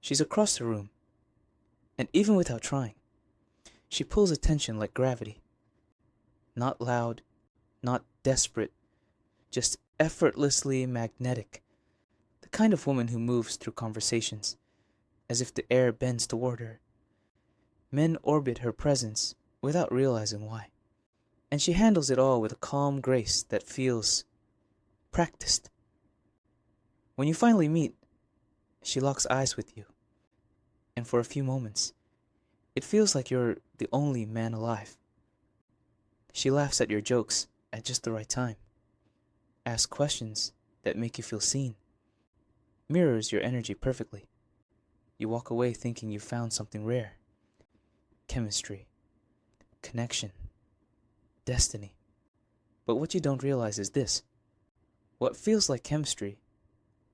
She's across the room, and even without trying, she pulls attention like gravity. Not loud, not desperate, just effortlessly magnetic. The kind of woman who moves through conversations as if the air bends toward her. Men orbit her presence without realizing why. And she handles it all with a calm grace that feels practiced. When you finally meet, she locks eyes with you, and for a few moments, it feels like you're the only man alive. She laughs at your jokes at just the right time, asks questions that make you feel seen, mirrors your energy perfectly. You walk away thinking you found something rare. Chemistry, connection, destiny. But what you don't realize is this. What feels like chemistry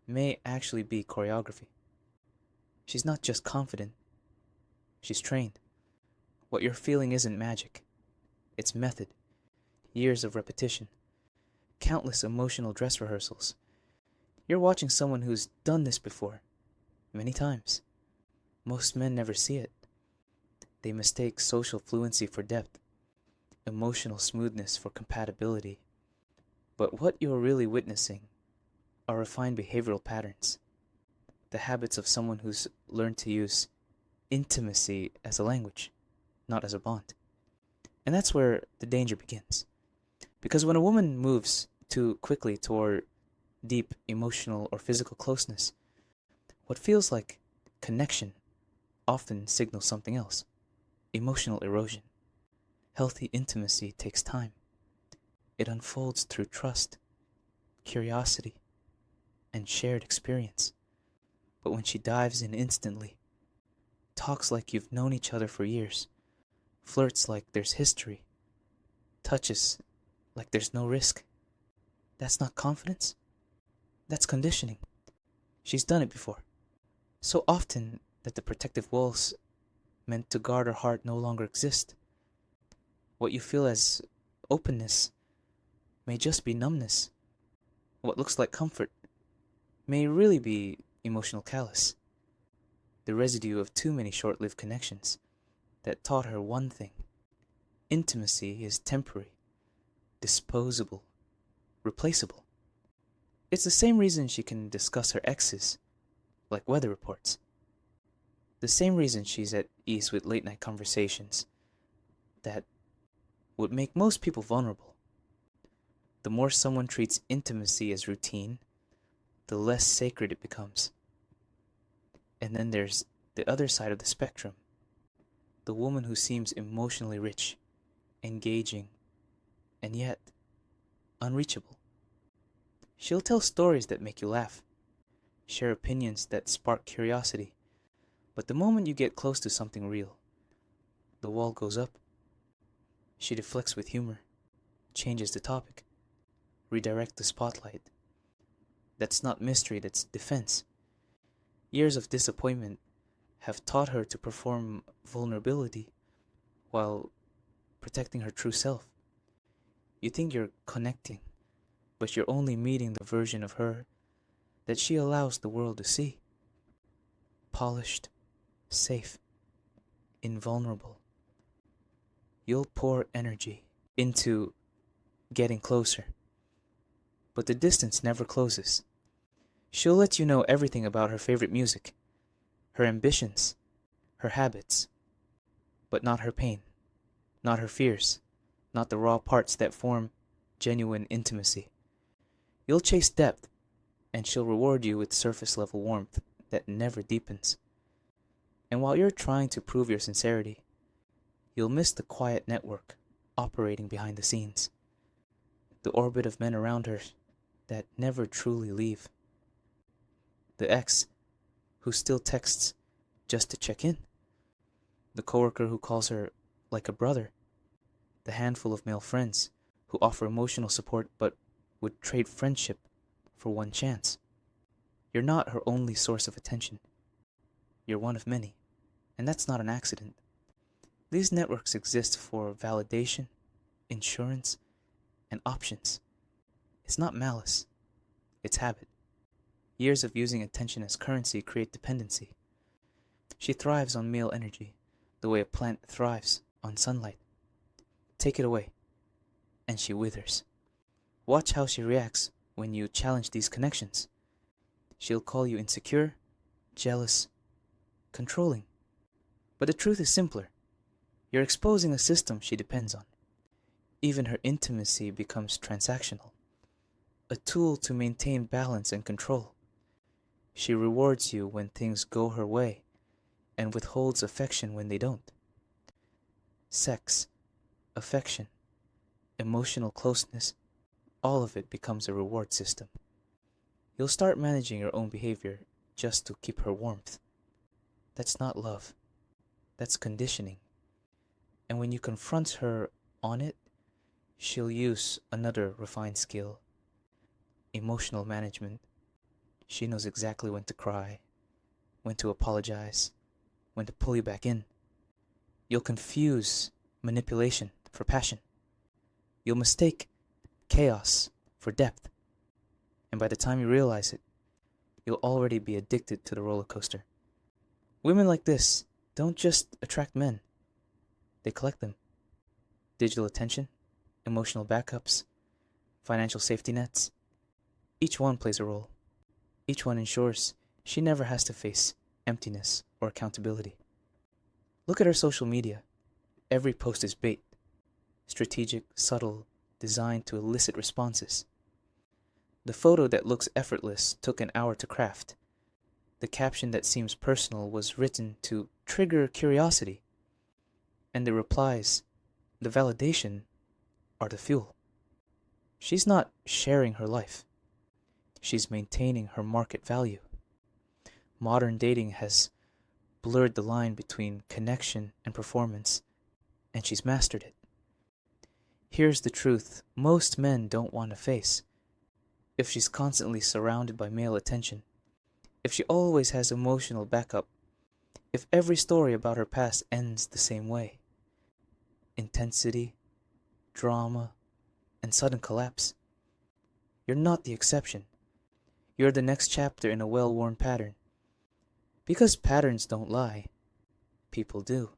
may actually be choreography. She's not just confident, she's trained. What you're feeling isn't magic. It's method, years of repetition, countless emotional dress rehearsals. You're watching someone who's done this before, many times. Most men never see it. They mistake social fluency for depth, emotional smoothness for compatibility. But what you're really witnessing are refined behavioral patterns, the habits of someone who's learned to use intimacy as a language, not as a bond. And that's where the danger begins. Because when a woman moves too quickly toward deep emotional or physical closeness, what feels like connection often signals something else: emotional erosion. Healthy intimacy takes time. It unfolds through trust, curiosity, and shared experience. But when she dives in instantly, talks like you've known each other for years, flirts like there's history, touches like there's no risk, that's not confidence. That's conditioning. She's done it before. So often that the protective walls meant to guard her heart no longer exist. What you feel as openness may just be numbness. What looks like comfort may really be emotional callous, the residue of too many short-lived connections that taught her one thing: intimacy is temporary, disposable, replaceable. It's the same reason she can discuss her exes like weather reports. The same reason she's at ease with late-night conversations that would make most people vulnerable. The more someone treats intimacy as routine, the less sacred it becomes. And then there's the other side of the spectrum, the woman who seems emotionally rich, engaging, and yet unreachable. She'll tell stories that make you laugh, share opinions that spark curiosity, but the moment you get close to something real, the wall goes up. She deflects with humor, changes the topic, redirects the spotlight. That's not mystery, that's defense. Years of disappointment have taught her to perform vulnerability while protecting her true self. You think you're connecting, but you're only meeting the version of her that she allows the world to see. Polished, safe, invulnerable. You'll pour energy into getting closer, but the distance never closes. She'll let you know everything about her favorite music, her ambitions, her habits, but not her pain, not her fears, not the raw parts that form genuine intimacy. You'll chase depth, and she'll reward you with surface-level warmth that never deepens. And while you're trying to prove your sincerity, you'll miss the quiet network operating behind the scenes, the orbit of men around her that never truly leave. The ex who still texts just to check in, the coworker who calls her like a brother, the handful of male friends who offer emotional support but would trade friendship for one chance. You're not her only source of attention. You're one of many, and that's not an accident. These networks exist for validation, insurance, and options. It's not malice, it's habit. Years of using attention as currency create dependency. She thrives on male energy, the way a plant thrives on sunlight. Take it away, and she withers. Watch how she reacts when you challenge these connections. She'll call you insecure, jealous, controlling. But the truth is simpler. You're exposing a system she depends on. Even her intimacy becomes transactional, a tool to maintain balance and control. She rewards you when things go her way and withholds affection when they don't. Sex, affection, emotional closeness, all of it becomes a reward system. You'll start managing your own behavior just to keep her warmth. That's not love. That's conditioning. And when you confront her on it, she'll use another refined skill, emotional management. She knows exactly when to cry, when to apologize, when to pull you back in. You'll confuse manipulation for passion. You'll mistake chaos for depth. And by the time you realize it, you'll already be addicted to the roller coaster. Women like this don't just attract men, they collect them. Digital attention, emotional backups, financial safety nets. Each one plays a role. Each one ensures she never has to face emptiness or accountability. Look at her social media. Every post is bait. Strategic, subtle, designed to elicit responses. The photo that looks effortless took an hour to craft. The caption that seems personal was written to trigger curiosity. And the replies, the validation, are the fuel. She's not sharing her life. She's maintaining her market value. Modern dating has blurred the line between connection and performance, and she's mastered it. Here's the truth most men don't want to face. If she's constantly surrounded by male attention, if she always has emotional backup, if every story about her past ends the same way, intensity, drama, and sudden collapse, you're not the exception. You're the next chapter in a well-worn pattern. Because patterns don't lie, people do.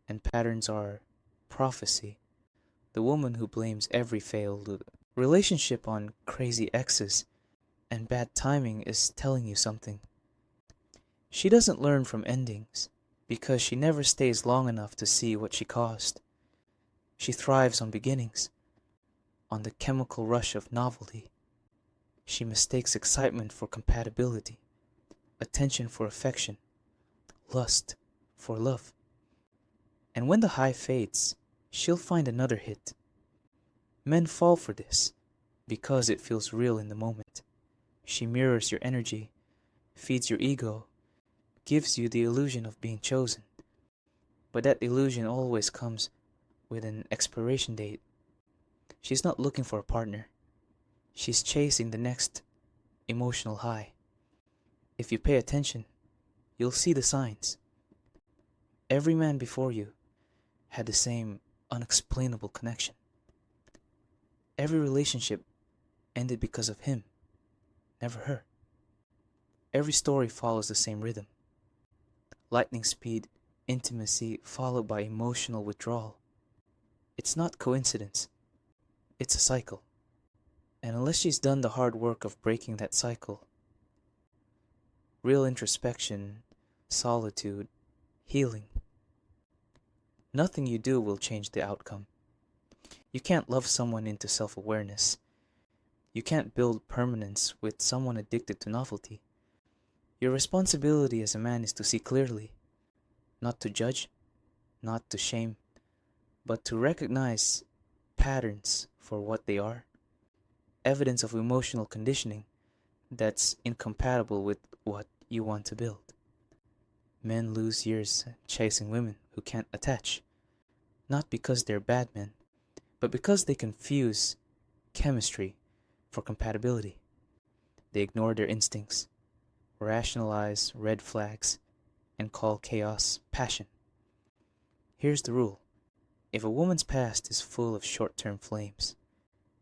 And patterns are prophecy. The woman who blames every failed relationship on crazy exes and bad timing is telling you something. She doesn't learn from endings because she never stays long enough to see what she caused. She thrives on beginnings, on the chemical rush of novelty. She mistakes excitement for compatibility, attention for affection, lust for love. And when the high fades, she'll find another hit. Men fall for this because it feels real in the moment. She mirrors your energy, feeds your ego, gives you the illusion of being chosen. But that illusion always comes with an expiration date. She's not looking for a partner. She's chasing the next emotional high. If you pay attention, you'll see the signs. Every man before you had the same unexplainable connection. Every relationship ended because of him, never her. Every story follows the same rhythm. Lightning speed, intimacy followed by emotional withdrawal. It's not coincidence. It's a cycle. And unless she's done the hard work of breaking that cycle, real introspection, solitude, healing, nothing you do will change the outcome. You can't love someone into self-awareness. You can't build permanence with someone addicted to novelty. Your responsibility as a man is to see clearly, not to judge, not to shame, but to recognize patterns for what they are, evidence of emotional conditioning that's incompatible with what you want to build. Men lose years chasing women who can't attach, not because they're bad men, but because they confuse chemistry for compatibility. They ignore their instincts, rationalize red flags, and call chaos passion. Here's the rule. If a woman's past is full of short-term flames,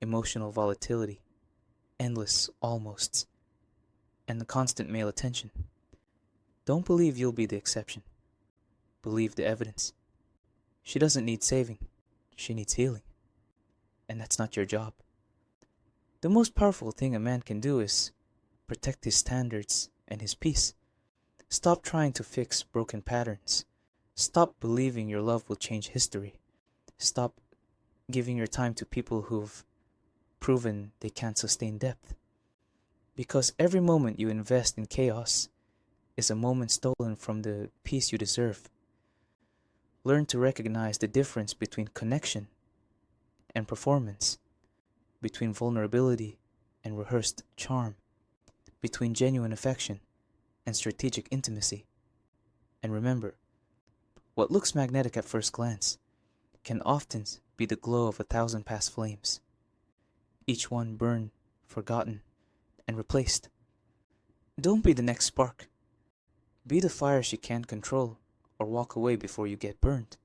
emotional volatility, endless almosts, and the constant male attention, Don't believe you'll be the exception. Believe the evidence. She doesn't need saving. She needs healing. And that's not your job. The most powerful thing a man can do is protect his standards and his peace. Stop trying to fix broken patterns. Stop believing your love will change history. Stop giving your time to people who've proven they can't sustain depth. Because every moment you invest in chaos is a moment stolen from the peace you deserve. Learn to recognize the difference between connection and performance, between vulnerability and rehearsed charm, between genuine affection and strategic intimacy. And remember, what looks magnetic at first glance can often be the glow of 1,000 past flames, each one burned, forgotten, and replaced. Don't be the next spark. Be the fire she can't control, or walk away before you get burned.